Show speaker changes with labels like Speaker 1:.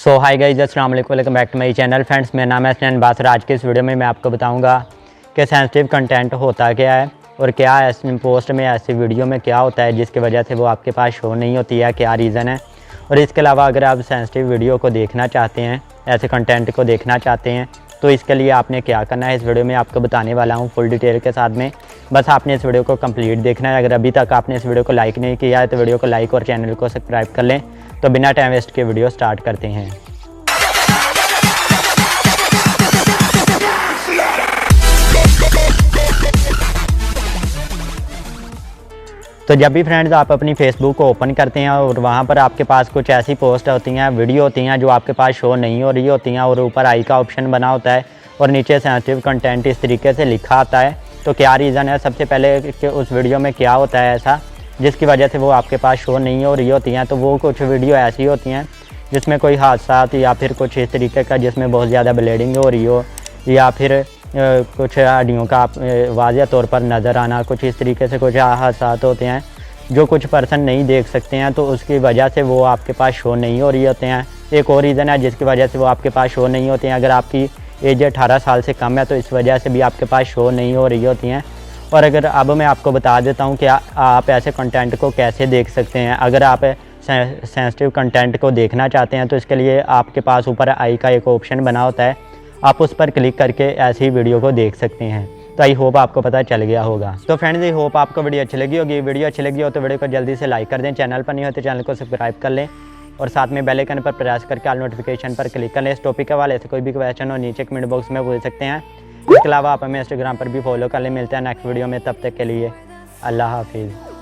Speaker 1: सो हाय guys, अस्सलाम वालेकुम, welcome back to my channel. Friends, मेरा नाम है हसनैन बासर। आज के इस वीडियो में मैं आपको बताऊंगा कि सेंसिटिव कंटेंट होता क्या है और क्या ऐसे पोस्ट में, ऐसी वीडियो में क्या होता है जिसकी वजह से वो आपके पास शो नहीं होती है, क्या रीज़न है। और इसके अलावा अगर आप सेंसिटिव वीडियो को देखना चाहते हैं, ऐसे कंटेंट को देखना चाहते हैं, तो इसके लिए आपने क्या करना है, इस वीडियो में आपको बताने वाला हूँ फुल डिटेल के साथ में। बस आपने इस वीडियो को कंप्लीट देखना है। अगर अभी तक आपने इस वीडियो को लाइक नहीं किया है तो वीडियो को लाइक और चैनल को सब्सक्राइब कर लें। तो बिना टाइम वेस्ट के वीडियो स्टार्ट करते हैं। तो जब भी फ्रेंड्स आप अपनी फेसबुक को ओपन करते हैं और वहाँ पर आपके पास कुछ ऐसी पोस्ट होती हैं, वीडियो होती हैं जो आपके पास शो नहीं हो रही होती हैं और ऊपर आई का ऑप्शन बना होता है और नीचे सेंसिटिव कंटेंट इस तरीके से लिखा आता है, तो क्या रीज़न है। सबसे पहले कि उस वीडियो में क्या होता है ऐसा जिसकी वजह से वो आपके पास शो नहीं हो रही होती हैं। तो वो कुछ वीडियो ऐसी होती हैं जिसमें कोई हादसा या फिर कुछ इस तरीके का जिसमें बहुत ज़्यादा ब्लीडिंग हो रही हो, या फिर कुछ हड्डियों का वाज़िया तौर पर नज़र आना, कुछ इस तरीके से कुछ हादसा होते हैं जो कुछ पर्सन नहीं देख सकते हैं, तो उसकी वजह से वो आपके पास शो नहीं हो रही होते हैं। एक और रीज़न है जिसकी वजह से वो आपके पास शो नहीं होते हैं। अगर आपकी एज 18 साल से कम है तो इस वजह से भी आपके पास शो नहीं हो रही होती हैं। और अगर अब मैं आपको बता देता हूँ कि आप ऐसे कंटेंट को कैसे देख सकते हैं। अगर आप सेंसिटिव कंटेंट को देखना चाहते हैं तो इसके लिए आपके पास ऊपर आई का एक ऑप्शन बना होता है, आप उस पर क्लिक करके ऐसी वीडियो को देख सकते हैं। तो आई होप आपको पता चल गया होगा। तो फ्रेंड्स, आई होप आपको वीडियो अच्छी लगी होगी। वीडियो अच्छी लगी हो तो वीडियो को जल्दी से लाइक कर दें, चैनल पर नहीं हो तो चैनल को सब्सक्राइब कर लें और साथ में बेल आइकन पर प्रेस करके ऑल नोटिफिकेशन पर क्लिक कर लें। इस टॉपिक के हवाले से कोई भी क्वेश्चन हो नीचे कमेंट बॉक्स में पूछ सकते हैं। इसके अलावा आप हमें इंस्टाग्राम पर भी फॉलो कर लें। मिलते हैं नेक्स्ट वीडियो में, तब तक के लिए अल्लाह हाफिज़।